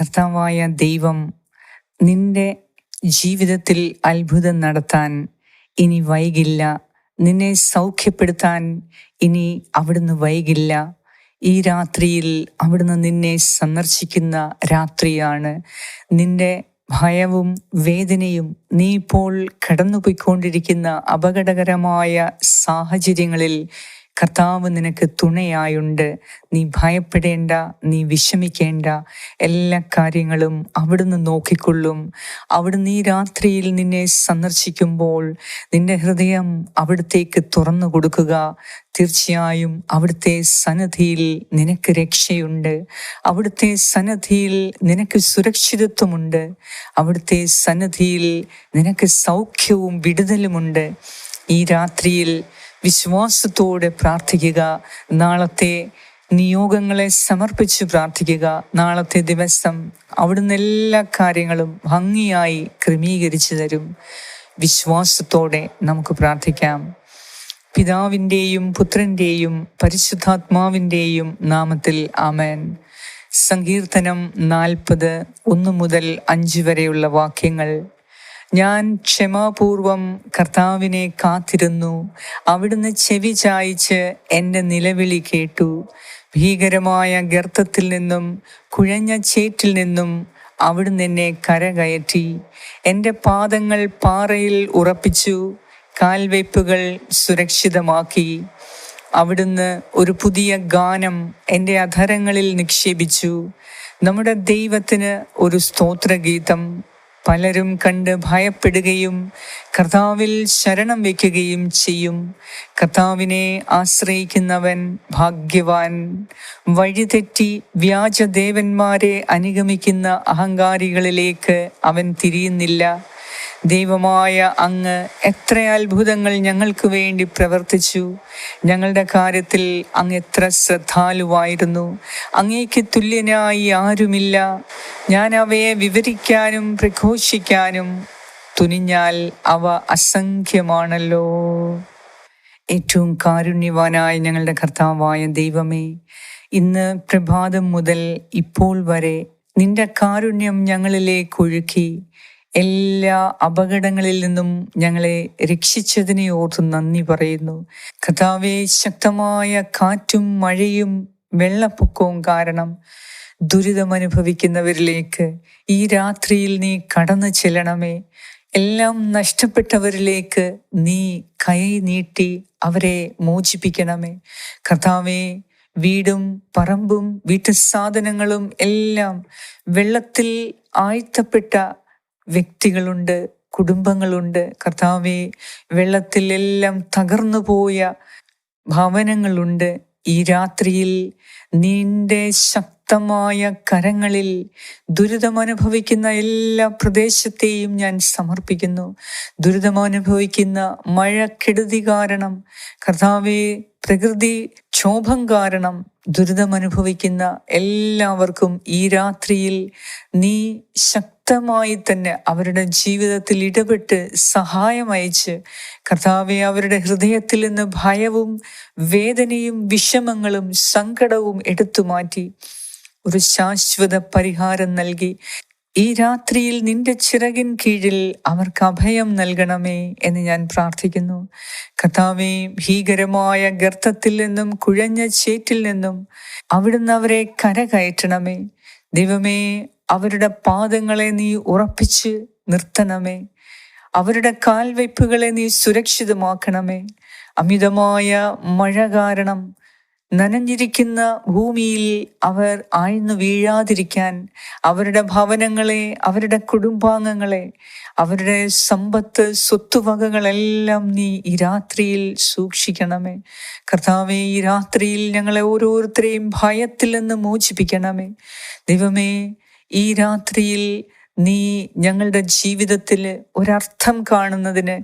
കർത്താവായ ദൈവം നിന്റെ ജീവിതത്തിൽ അത്ഭുതം നടത്താൻ ഇനി വൈകില്ല. നിന്നെ സൗഖ്യപ്പെടുത്താൻ ഇനി അവിടുന്ന് വൈകില്ല. ഈ രാത്രിയിൽ അവിടുന്ന് നിന്നെ സന്ദർശിക്കുന്ന രാത്രിയാണ്. നിന്റെ ഭയവും വേദനയും, നീ ഇപ്പോൾ കടന്നുപോയിക്കൊണ്ടിരിക്കുന്ന അപകടകരമായ സാഹചര്യങ്ങളിൽ കർത്താവ് നിനക്ക് തുണയായുണ്ട്. നീ ഭയപ്പെടേണ്ട, നീ വിഷമിക്കേണ്ട. എല്ലാ കാര്യങ്ങളും അവിടുന്ന് നോക്കിക്കൊള്ളും. അവിടുന്ന് ഈ രാത്രിയിൽ നിന്നെ സന്ദർശിക്കുമ്പോൾ നിന്റെ ഹൃദയം അവിടുത്തേക്ക് തുറന്നു കൊടുക്കുക. തീർച്ചയായും അവിടുത്തെ സന്നിധിയിൽ നിനക്ക് രക്ഷയുണ്ട്. അവിടുത്തെ സന്നിധിയിൽ നിനക്ക് സുരക്ഷിതത്വമുണ്ട്. അവിടുത്തെ സന്നിധിയിൽ നിനക്ക് സൗഖ്യവും വിടുതലുമുണ്ട്. ഈ രാത്രിയിൽ വിശ്വാസത്തോടെ പ്രാർത്ഥിക്കുക. നാളത്തെ നിയോഗങ്ങളെ സമർപ്പിച്ച് പ്രാർത്ഥിക്കുക. നാളത്തെ ദിവസം അവിടുന്ന് എല്ലാ കാര്യങ്ങളും ഭംഗിയായി ക്രമീകരിച്ചു തരും. വിശ്വാസത്തോടെ നമുക്ക് പ്രാർത്ഥിക്കാം. പിതാവിൻ്റെയും പുത്രൻ്റെയും പരിശുദ്ധാത്മാവിൻ്റെയും നാമത്തിൽ ആമേൻ. സങ്കീർത്തനം 40 1 മുതൽ 5 വരെയുള്ള വാക്യങ്ങൾ. ഞാൻ ക്ഷമാപൂർവം കർത്താവിനെ കാത്തിരുന്നു. അവിടുന്ന് ചെവി ചായിച്ച് എൻ്റെ നിലവിളി കേട്ടു. ഭീകരമായ ഗർത്തത്തിൽ നിന്നും കുഴഞ്ഞ ചേറ്റിൽ നിന്നും അവിടുന്ന് എന്നെ കരകയറ്റി. എൻ്റെ പാദങ്ങൾ പാറയിൽ ഉറപ്പിച്ചു, കാൽവയ്പ്പുകൾ സുരക്ഷിതമാക്കി. അവിടുന്ന് ഒരു പുതിയ ഗാനം എൻ്റെ അധരങ്ങളിൽ നിക്ഷേപിച്ചു, നമ്മുടെ ദൈവത്തിന് ഒരു സ്തോത്രഗീതം. പലരും കണ്ട് ഭയപ്പെടുകയും കർത്താവിൽ ശരണം വയ്ക്കുകയും ചെയ്യും. കർത്താവിനെ ആശ്രയിക്കുന്നവൻ ഭാഗ്യവാൻ. വഴിതെറ്റി വ്യാജദേവന്മാരെ അനുഗമിക്കുന്ന അഹങ്കാരികളിലേക്ക് അവൻ തിരിയുന്നില്ല. ദൈവമായ അങ്ങ് എത്ര അത്ഭുതങ്ങൾ ഞങ്ങൾക്ക് വേണ്ടി പ്രവർത്തിച്ചു. ഞങ്ങളുടെ കാര്യത്തിൽ അങ്ങ് എത്ര ശ്രദ്ധാലുവായിരുന്നു. അങ്ങേക്ക് തുല്യനായി ആരുമില്ല. ഞാൻ അവയെ വിവരിക്കാനും പ്രഘോഷിക്കാനും തുനിഞ്ഞാൽ അവ അസംഖ്യമാണല്ലോ. ഏറ്റവും കാരുണ്യവാനായ ഞങ്ങളുടെ കർത്താവായ ദൈവമേ, ഇന്ന് പ്രഭാതം മുതൽ ഇപ്പോൾ വരെ നിന്റെ കാരുണ്യം ഞങ്ങളിലേക്ക് ഒഴുക്കി എല്ലാ അപകടങ്ങളിൽ നിന്നും ഞങ്ങളെ രക്ഷിച്ചതിനെ ഓർത്ത് നന്ദി പറയുന്നു. കർത്താവേ, ശക്തമായ കാറ്റും മഴയും വെള്ളപ്പൊക്കവും കാരണം ദുരിതമനുഭവിക്കുന്നവരിലേക്ക് ഈ രാത്രിയിൽ നീ കടന്നു ചെല്ലണമേ. എല്ലാം നഷ്ടപ്പെട്ടവരിലേക്ക് നീ കൈ നീട്ടി അവരെ മോചിപ്പിക്കണമേ. കർത്താവേ, വീടും പറമ്പും വീട്ടു സാധനങ്ങളും എല്ലാം വെള്ളത്തിൽ ആഴ്ത്തപ്പെട്ട വ്യക്തികളുണ്ട്, കുടുംബങ്ങളുണ്ട്. കർത്താവേ, വെള്ളത്തിൽ എല്ലാം തകർന്നു പോയ ഭവനങ്ങളുണ്ട്. ഈ രാത്രിയിൽ നിന്റെ ശക്തമായ കരങ്ങളിൽ ദുരിതമനുഭവിക്കുന്ന എല്ലാ പ്രദേശത്തെയും ഞാൻ സമർപ്പിക്കുന്നു. ദുരിതമനുഭവിക്കുന്ന മഴക്കെടുതി കാരണം, കർത്താവേ, പ്രകൃതി ക്ഷോഭം കാരണം ദുരിതമനുഭവിക്കുന്ന എല്ലാവർക്കും ഈ രാത്രിയിൽ നീ ശക്തമായി തന്നെ അവരുടെ ജീവിതത്തിൽ ഇടപെട്ട് സഹായം അയച്ച്, കർത്താവെ, അവരുടെ ഹൃദയത്തിൽ നിന്ന് ഭയവും വേദനയും വിഷമങ്ങളും സങ്കടവും എടുത്തു മാറ്റി ഒരു ശാശ്വത പരിഹാരം നൽകി ഈ രാത്രിയിൽ നിന്റെ ചിറകിൻ കീഴിൽ അവർക്ക് അഭയം നൽകണമേ എന്ന് ഞാൻ പ്രാർത്ഥിക്കുന്നു. കർത്താവേ, ഭീകരമായ ഗർത്തത്തിൽ നിന്നും കുഴഞ്ഞ ചേറ്റിൽ നിന്നും അവിടുന്ന് അവരെ കരകയറ്റണമേ. ദൈവമേ, അവരുടെ പാദങ്ങളെ നീ ഉറപ്പിച്ച് നിർത്തണമേ. അവരുടെ കാൽവയ്പ്പുകളെ നീ സുരക്ഷിതമാക്കണമേ. അമിതമായ മഴ കാരണം നനഞ്ഞിരിക്കുന്ന ഭൂമിയിൽ അവർ ആഴ്ന്നു വീഴാതിരിക്കാൻ അവരുടെ ഭവനങ്ങളെ, അവരുടെ കുടുംബാംഗങ്ങളെ, അവരുടെ സമ്പത്ത് സ്വത്തുവകകളെല്ലാം നീ ഈ രാത്രിയിൽ സൂക്ഷിക്കണമേ. കർത്താവേ, ഈ രാത്രിയിൽ ഞങ്ങളെ ഓരോരുത്തരെയും ഭയത്തിൽ നിന്ന് മോചിപ്പിക്കണമേ. ദൈവമേ, ഈ രാത്രിയിൽ നീ ഞങ്ങളുടെ ജീവിതത്തിൽ ഒരർത്ഥം കാണുന്നതിന്,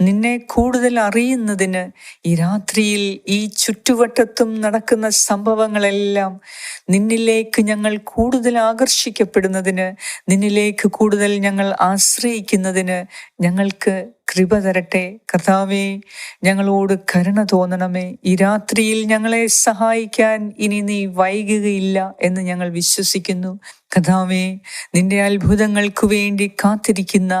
നിന്നെ കൂടുതൽ അറിയുന്നതിന്, ഈ രാത്രിയിൽ ഈ ചുറ്റുവട്ടത്തും നടക്കുന്ന സംഭവങ്ങളെല്ലാം നിന്നിലേക്ക് ഞങ്ങൾ കൂടുതൽ ആകർഷിക്കപ്പെടുന്നതിന്, നിന്നിലേക്ക് കൂടുതൽ ഞങ്ങൾ ആശ്രയിക്കുന്നതിന് ഞങ്ങൾക്ക് കൃപ തരട്ടെ. കർത്താവേ, ഞങ്ങളോട് കരുണ തോന്നണമേ. ഈ രാത്രിയിൽ ഞങ്ങളെ സഹായിക്കാൻ ഇനി നീ വൈകുകയില്ല എന്ന് ഞങ്ങൾ വിശ്വസിക്കുന്നു. കർത്താവേ, നിന്റെ അത്ഭുതങ്ങൾക്ക് വേണ്ടി കാത്തിരിക്കുന്ന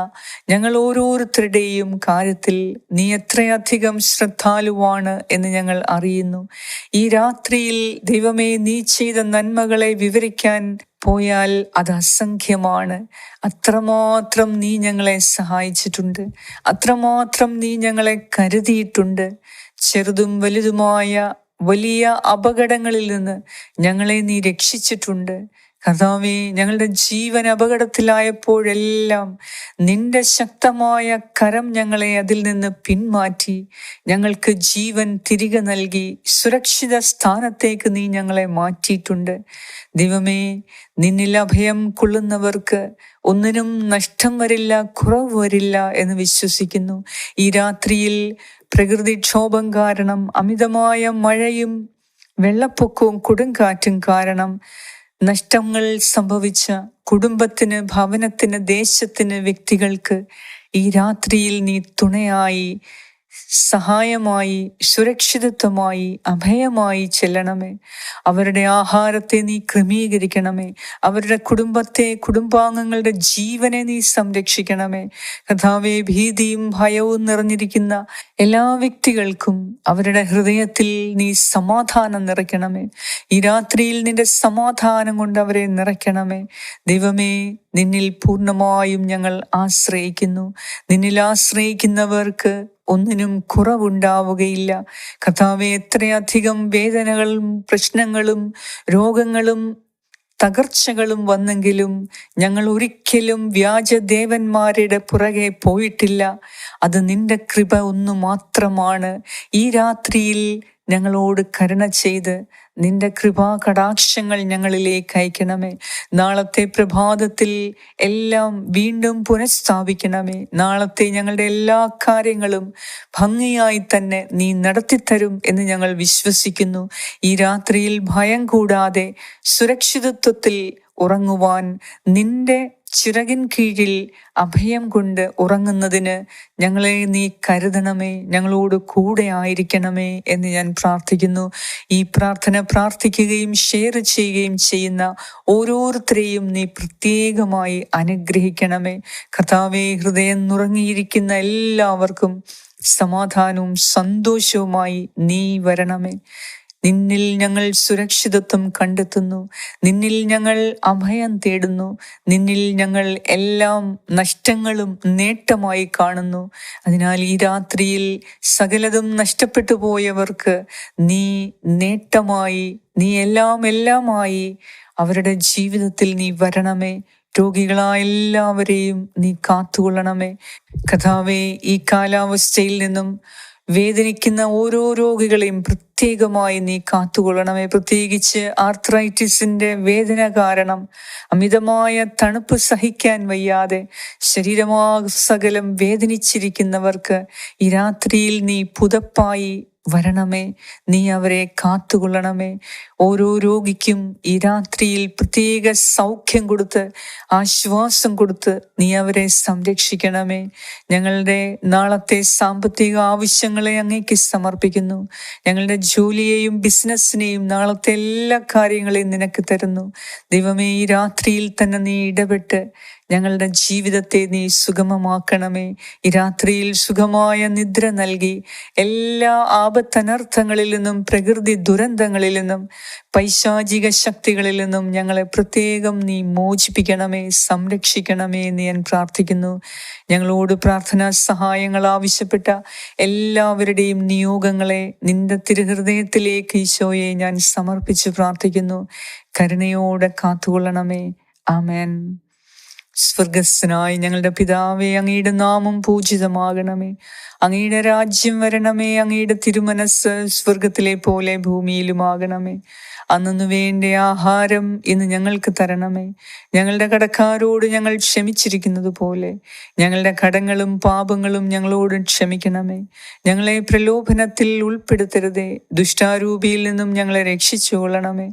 ഞങ്ങൾ ഓരോരുത്തരുടെയും കാര്യത്തിൽ നീ എത്രയധികം ശ്രദ്ധാലുവാണ് എന്ന് ഞങ്ങൾ അറിയുന്നു. ഈ രാത്രിയിൽ ദൈവമേ, നീ ചെയ്ത നന്മകളെ വിവരിക്കാൻ പോയാൽ അത് അസംഖ്യമാണ്. അത്രമാത്രം നീ ഞങ്ങളെ സഹായിച്ചിട്ടുണ്ട്, അത്രമാത്രം നീ ഞങ്ങളെ കരുതിയിട്ടുണ്ട്. ചെറുതും വലുതുമായ വലിയ അപകടങ്ങളിൽ നിന്ന് ഞങ്ങളെ നീ രക്ഷിച്ചിട്ടുണ്ട്. കർത്താവേ, ഞങ്ങളുടെ ജീവൻ അപകടത്തിലായപ്പോഴെല്ലാം നിന്റെ ശക്തമായ കരം ഞങ്ങളെ അതിൽ നിന്ന് പിന്മാറ്റി ഞങ്ങൾക്ക് ജീവൻ തിരികെ നൽകി സുരക്ഷിത സ്ഥാനത്തേക്ക് നീ ഞങ്ങളെ മാറ്റിയിട്ടുണ്ട്. ദൈവമേ, നിന്നിൽ അഭയം കൊള്ളുന്നവർക്ക് ഒന്നിനും നഷ്ടം വരില്ല, കുറവ് വരില്ല എന്ന് വിശ്വസിക്കുന്നു. ഈ രാത്രിയിൽ പ്രകൃതിക്ഷോഭം കാരണം അമിതമായ മഴയും വെള്ളപ്പൊക്കവും കൊടുങ്കാറ്റും കാരണം നഷ്ടങ്ങൾ സംഭവിച്ച കുടുംബത്തിന്, ഭവനത്തിന്, ദേശത്തിന്, വ്യക്തികൾക്ക് ഈ രാത്രിയിൽ നീ തുണയായി, സഹായമായി, സുരക്ഷിതത്വമായി, അഭയമായി ചെല്ലണമേ. അവരുടെ ആഹാരത്തെ നീ ക്രമീകരിക്കണമേ. അവരുടെ കുടുംബത്തെ, കുടുംബാംഗങ്ങളുടെ ജീവനെ നീ സംരക്ഷിക്കണമേ. കർത്താവേ, ഭീതിയും ഭയവും നിറഞ്ഞിരിക്കുന്ന എല്ലാ വ്യക്തികൾക്കും അവരുടെ ഹൃദയത്തിൽ നീ സമാധാനം നിറയ്ക്കണമേ. ഈ രാത്രിയിൽ നിന്റെ സമാധാനം കൊണ്ട് അവരെ നിറയ്ക്കണമേ. ദൈവമേ, നിന്നിൽ പൂർണ്ണമായും ഞങ്ങൾ ആശ്രയിക്കുന്നു. നിന്നിൽ ആശ്രയിക്കുന്നവർക്ക് ഒന്നിനും കുറവുണ്ടാവുകയില്ല. കർത്താവേ, എത്രയധികം വേദനകളും പ്രശ്നങ്ങളും രോഗങ്ങളും തകർച്ചകളും വന്നെങ്കിലും ഞങ്ങൾ ഒരിക്കലും വ്യാജദേവന്മാരുടെ പുറകെ പോയിട്ടില്ല. അത് നിന്റെ കൃപ ഒന്നു മാത്രമാണ്. ഈ രാത്രിയിൽ ഞങ്ങളോട് കരുണ ചെയ്ത് നിന്റെ കൃപാ കടാക്ഷങ്ങൾ ഞങ്ങളിലേക്ക് അയക്കണമേ. നാളത്തെ പ്രഭാതത്തിൽ എല്ലാം വീണ്ടും പുനഃസ്ഥാപിക്കണമേ. നാളത്തെ ഞങ്ങളുടെ എല്ലാ കാര്യങ്ങളും ഭംഗിയായി തന്നെ നീ നടത്തിത്തരും എന്ന് ഞങ്ങൾ വിശ്വസിക്കുന്നു. ഈ രാത്രിയിൽ ഭയം കൂടാതെ സുരക്ഷിതത്വത്തിൽ ഉറങ്ങുവാൻ നിന്റെ ചിറകിൻ കീഴിൽ അഭയം കൊണ്ട് ഉറങ്ങുന്നതിന് ഞങ്ങളെ നീ കരുതണമേ. ഞങ്ങളോട് കൂടെ ആയിരിക്കണമേ എന്ന് ഞാൻ പ്രാർത്ഥിക്കുന്നു. ഈ പ്രാർത്ഥന പ്രാർത്ഥിക്കുകയും ഷെയർ ചെയ്യുകയും ചെയ്യുന്ന ഓരോരുത്തരെയും നീ പ്രത്യേകമായി അനുഗ്രഹിക്കണമേ. കർത്താവേ, ഹൃദയം നുറങ്ങിയിരിക്കുന്ന എല്ലാവർക്കും സമാധാനവും സന്തോഷവുമായി നീ വരണമേ. നിന്നിൽ ഞങ്ങൾ സുരക്ഷിതത്വം കണ്ടെത്തുന്നു. നിന്നിൽ ഞങ്ങൾ അഭയം തേടുന്നു. നിന്നിൽ ഞങ്ങൾ എല്ലാം നഷ്ടങ്ങളും നേട്ടമായി കാണുന്നു. അതിനാൽ ഈ രാത്രിയിൽ സകലതും നഷ്ടപ്പെട്ടു പോയവർക്ക് നീ നേട്ടമായി, നീ എല്ലാമായി അവരുടെ ജീവിതത്തിൽ നീ വരണമേ. രോഗികളായ എല്ലാവരെയും നീ കാത്തുകൊള്ളണമേ. കർത്താവേ, ഈ കാലാവസ്ഥയിൽ നിന്നും വേദനിക്കുന്ന ഓരോ രോഗികളെയും പ്രത്യേകമായി നീ കാത്തുകൊള്ളണമേ. പ്രത്യേകിച്ച് ആർത്രൈറ്റിസിന്റെ വേദന കാരണം അമിതമായ തണുപ്പ് സഹിക്കാൻ വയ്യാതെ ശരീരമാസകലം വേദനിച്ചിരിക്കുന്നവർക്ക് ഈ രാത്രിയിൽ നീ പുതപ്പായി വരണമേ. നീ അവരെ കാത്തുകൊള്ളണമേ. ഓരോ രോഗിക്കും ഈ രാത്രിയിൽ പ്രത്യേക സൗഖ്യം കൊടുത്ത് ആശ്വാസം കൊടുത്ത് നീ അവരെ സംരക്ഷിക്കണമേ. ഞങ്ങളുടെ നാളത്തെ സാമ്പത്തിക ആവശ്യങ്ങളെ അങ്ങേക്ക് സമർപ്പിക്കുന്നു. ഞങ്ങളുടെ ജോലിയെയും ബിസിനസ്സിനെയും നാളത്തെ എല്ലാ കാര്യങ്ങളെയും നിനക്ക് തരുന്നു. ദൈവമേ, ഈ രാത്രിയിൽ തന്നെ നീ ഇടപെട്ട് ഞങ്ങളുടെ ജീവിതത്തെ നീ സുഗമമാക്കണമേ. ഈ രാത്രിയിൽ സുഖമായ നിദ്ര നൽകി എല്ലാ ആപത്തനർത്ഥങ്ങളിൽ നിന്നും, പ്രകൃതി ദുരന്തങ്ങളിൽ നിന്നും, പൈശാചിക ശക്തികളിൽ നിന്നും ഞങ്ങളെ പ്രത്യേകം നീ മോചിപ്പിക്കണമേ, സംരക്ഷിക്കണമേ എന്ന് ഞാൻ പ്രാർത്ഥിക്കുന്നു. ഞങ്ങളോട് പ്രാർത്ഥനാ സഹായങ്ങൾ ആവശ്യപ്പെട്ട എല്ലാവരുടെയും നിയോഗങ്ങളെ നിന്റെ തിരുഹൃദയത്തിലേക്ക് ഈശോയെ ഞാൻ സമർപ്പിച്ച് പ്രാർത്ഥിക്കുന്നു. കരുണയോടെ കാത്തുകൊള്ളണമേ. ആമേൻ. സ്വർഗസ്ഥനായ ഞങ്ങളുടെ പിതാവേ, അങ്ങയുടെ നാമം പൂജിതമാകണമേ. അങ്ങയുടെ രാജ്യം വരണമേ. അങ്ങയുടെ തിരുമനസ് സ്വർഗത്തിലെ പോലെ ഭൂമിയിലുമാകണമേ. അന്നു വേണ്ട ആഹാരം ഇന്ന് ഞങ്ങൾക്ക് തരണമേ. ഞങ്ങളുടെ കടക്കാരോട് ഞങ്ങൾ ക്ഷമിച്ചിരിക്കുന്നത് പോലെ ഞങ്ങളുടെ കടങ്ങളും പാപങ്ങളും ഞങ്ങളോട് ക്ഷമിക്കണമേ. ഞങ്ങളെ പ്രലോഭനത്തിൽ ഉൾപ്പെടുത്തരുതേ, ദുഷ്ടാരൂപിയിൽ നിന്നും ഞങ്ങളെ രക്ഷിച്ചു കൊള്ളണമേ.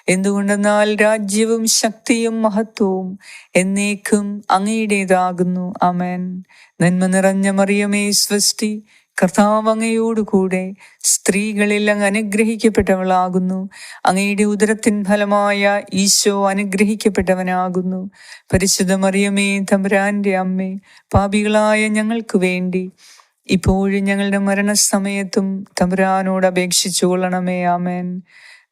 എന്തുകൊണ്ടെന്നാൽ രാജ്യവും ശക്തിയും മഹത്വവും എന്നേക്കും അങ്ങയുടേതാകുന്നു. ആമേൻ. നന്മ നിറഞ്ഞ മറിയമേ സ്വസ്തി, കർത്താവ് അങ്ങയോടുകൂടെ സ്ത്രീകളിൽ അങ്ങ് അനുഗ്രഹിക്കപ്പെട്ടവളാകുന്നു. അങ്ങയുടെ ഉദരത്തിൻ ഫലമായ ഈശോ അനുഗ്രഹിക്കപ്പെട്ടവനാകുന്നു. പരിശുദ്ധ മറിയമേ തമ്പുരാന്റെ അമ്മേ, പാപികളായ ഞങ്ങൾക്ക് വേണ്ടി ഇപ്പോഴും ഞങ്ങളുടെ മരണസമയത്തും തമ്പുരാനോട് അപേക്ഷിച്ചു കൊള്ളണമേ. ആമേൻ.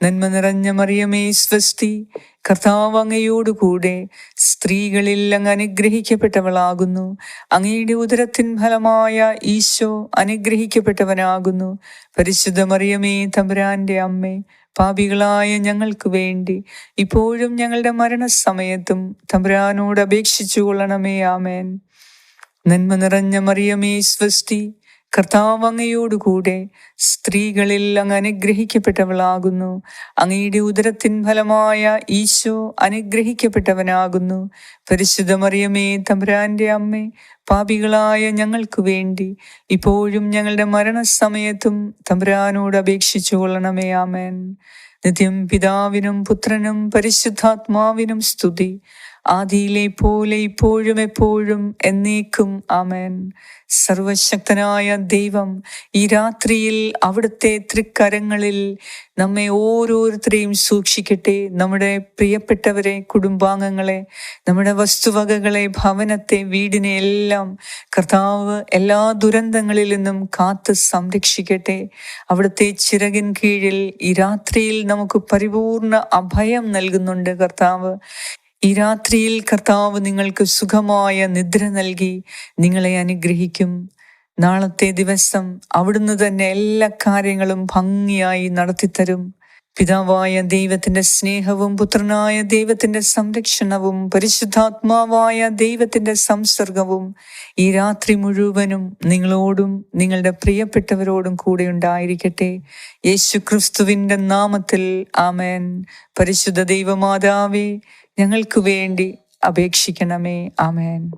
നന്മ നിറഞ്ഞ മറിയമേ സ്വസ്തി, കർത്താവ് അങ്ങയോടുകൂടെ സ്ത്രീകളിൽ അങ്ങ് അനുഗ്രഹിക്കപ്പെട്ടവളാകുന്നു. അങ്ങയുടെ ഉദരത്തിൻ ഫലമായ ഈശോ അനുഗ്രഹിക്കപ്പെട്ടവനാകുന്നു. പരിശുദ്ധ മറിയമേ തമ്പുരാന്റെ അമ്മേ, പാപികളായ ഞങ്ങൾക്ക് വേണ്ടി ഇപ്പോഴും ഞങ്ങളുടെ മരണസമയത്തും തമ്പുരാനോട് അപേക്ഷിച്ചു കൊള്ളണമേ. ആമേൻ. നന്മ നിറഞ്ഞ മറിയമേ സ്വസ്തി, കർത്താവ് അങ്ങയോടുകൂടെ സ്ത്രീകളിൽ അങ്ങ് അനുഗ്രഹിക്കപ്പെട്ടവളാകുന്നു. അങ്ങയുടെ ഉദരത്തിൻ ഫലമായ ഈശോ അനുഗ്രഹിക്കപ്പെട്ടവനാകുന്നു. പരിശുദ്ധ മറിയമേ തമ്പുരാന്റെ അമ്മേ, പാപികളായ ഞങ്ങൾക്ക് വേണ്ടി ഇപ്പോഴും ഞങ്ങളുടെ മരണസമയത്തും തമ്പുരാനോട് അപേക്ഷിച്ചു കൊള്ളണമേ. ആമേൻ. നിത്യം പിതാവിനും പുത്രനും പരിശുദ്ധാത്മാവിനും സ്തുതി, ആദിയിലെ പോലെ ഇപ്പോഴും എപ്പോഴും എന്നേക്കും. ആമേൻ. സർവശക്തനായ ദൈവം ഈ രാത്രിയിൽ അവിടുത്തെ തൃക്കരങ്ങളിൽ നമ്മെ ഓരോരുത്തരെയും സൂക്ഷിക്കട്ടെ. നമ്മുടെ പ്രിയപ്പെട്ടവരെ, കുടുംബാംഗങ്ങളെ, നമ്മുടെ വസ്തുവകകളെ, ഭവനത്തെ, വീടിനെ എല്ലാം കർത്താവ് എല്ലാ ദുരന്തങ്ങളിൽ നിന്നും കാത്ത് സംരക്ഷിക്കട്ടെ. അവിടുത്തെ ചിറകിൻ കീഴിൽ ഈ രാത്രിയിൽ നമുക്ക് പരിപൂർണ അഭയം നൽകുന്നുണ്ട് കർത്താവ്. ഈ രാത്രിയിൽ കർത്താവ് നിങ്ങൾക്ക് സുഖമായ നിദ്ര നൽകി നിങ്ങളെ അനുഗ്രഹിക്കും. നാളത്തെ ദിവസം അവിടുന്ന് തന്നെ എല്ലാ കാര്യങ്ങളും ഭംഗിയായി നടത്തിത്തരും. പിതാവായ ദൈവത്തിന്റെ സ്നേഹവും പുത്രനായ ദൈവത്തിന്റെ സംരക്ഷണവും പരിശുദ്ധാത്മാവായ ദൈവത്തിന്റെ സംസർഗവും ഈ രാത്രി മുഴുവനും നിങ്ങളോടും നിങ്ങളുടെ പ്രിയപ്പെട്ടവരോടും കൂടെ ഉണ്ടായിരിക്കട്ടെ. യേശു ക്രിസ്തുവിന്റെ നാമത്തിൽ ആമേൻ. പരിശുദ്ധ ദൈവമാതാവേ, ഞങ്ങൾക്ക് വേണ്ടി അപേക്ഷിക്കണമേ. ആമേൻ.